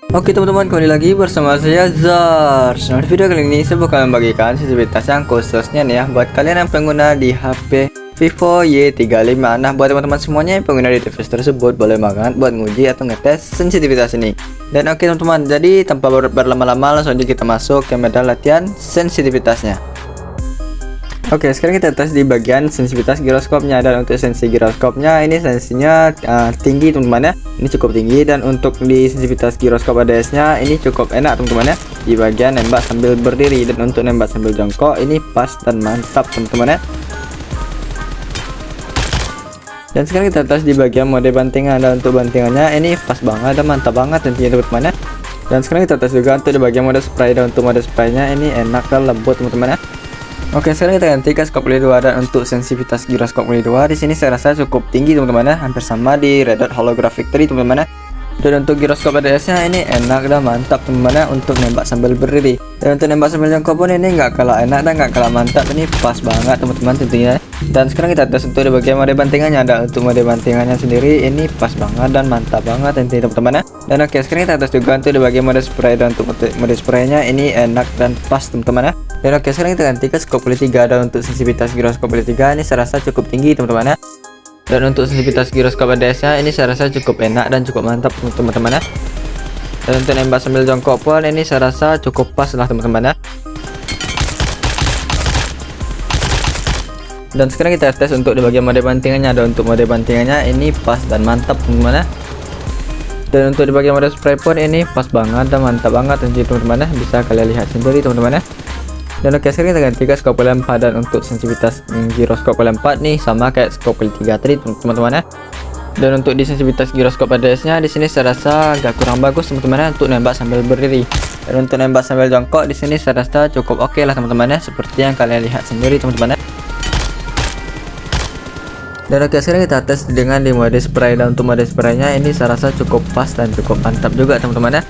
Oke teman-teman, kembali lagi bersama saya Zars. Nah, di video kali ini saya bakal membagikan sensitivitas yang khususnya nih ya buat kalian yang pengguna di HP Vivo Y35. Nah, buat teman-teman semuanya yang pengguna di device tersebut boleh banget buat nguji atau ngetes sensitivitas ini. Dan oke teman-teman, jadi tanpa berlama-lama langsung aja kita masuk ke medan latihan sensitivitasnya. Oke, sekarang kita tes di bagian sensitivitas giroskopnya. Dan untuk sensi giroskopnya ini sensinya tinggi teman-teman ya, ini cukup tinggi. Dan untuk di sensitivitas giroskop ADS nya ini cukup enak teman-teman ya, di bagian nembak sambil berdiri. Dan untuk nembak sambil jongkok ini pas dan mantap teman-teman ya. Dan sekarang kita tes di bagian mode bantingan. Dan untuk bantingannya ini pas banget dan mantap banget tentunya teman-teman ya. Dan sekarang kita tes juga untuk di bagian mode spray. Dan untuk mode spraynya ini enak dan lembut teman-teman ya. Oke, sekarang kita ganti ke skop L2. Dan untuk sensitivitas giroskop L2 di sini saya rasa cukup tinggi teman-teman ya, hampir sama di Red Dot Holographic 3 teman-teman ya. Dan untuk giroskop ADS nya ini enak dan mantap teman-teman ya untuk nembak sambil berdiri. Dan untuk nembak sambil jongkok pun ini nggak kalah enak dan nggak kalah mantap, ini pas banget teman-teman tentunya. Dan sekarang kita tes untuk di bagian mode bantingannya. Ada untuk mode bantingannya sendiri ini pas banget dan mantap banget tentunya teman-teman ya. Dan oke, sekarang kita tes juga untuk di bagian mode spray. Dan untuk mode spraynya ini enak dan pas teman-teman ya. Dan oke, sekarang kita ganti ke skop L3. Dan untuk sensitivitas giroskop L3 ini saya rasa cukup tinggi teman-teman ya. Dan untuk sensitivitas giroskop ADS nya ini saya rasa cukup enak dan cukup mantap teman-teman ya. Dan untuk nembak sambil jongkok pun ini saya rasa cukup pas lah teman-teman ya. Dan sekarang kita tes untuk di bagian mode bantingannya. Dan untuk mode bantingannya ini pas dan mantap teman-teman ya. Dan untuk di bagian mode spray pun ini pas banget dan mantap banget teman-teman ya, bisa kalian lihat sendiri teman-teman ya. Dan oke, sekarang kita ganti ke skop L4. Dan untuk sensitivitas giroskop L4 nih sama kayak skop L3 tadi teman-teman ya. Dan untuk di sensitivitas giroskop ADS nya di sini saya rasa agak kurang bagus teman-teman ya untuk nembak sambil berdiri. Dan untuk nembak sambil jongkok di sini saya rasa cukup oke lah teman-teman ya, seperti yang kalian lihat sendiri teman-teman ya. Dan oke, sekarang kita tes dengan di mode spray. Dan untuk mode spraynya ini saya rasa cukup pas dan cukup mantap juga teman-teman ya.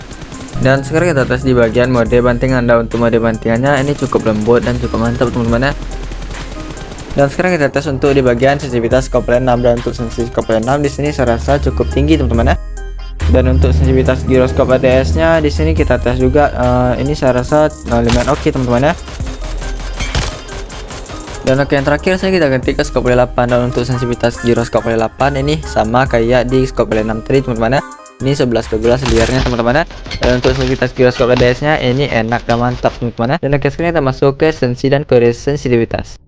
Dan sekarang kita tes di bagian mode bantingan. Dan untuk mode bantingannya ini cukup lembut dan cukup mantap teman-teman ya. Dan sekarang kita tes untuk di bagian sensitivitas skop L6. Dan untuk sensitivitas skop L6 di sini saya rasa cukup tinggi teman-teman ya. Dan untuk sensitivitas giroskop ADS nya di sini kita tes juga, ini saya rasa lumayan oke teman-teman ya. Dan oke, yang terakhir saya kita ganti ke skop L8. Dan untuk sensitivitas giroskop L8 ini sama kayak di skop L6 tadi teman-teman ya. Ini 11-12 liarnya teman-teman ya. Dan untuk sensitivitas giroskop ADS nya ini enak dan mantap teman-teman ya. Dan oke, sekarang kita masuk ke sensi dan kode sensitivitas.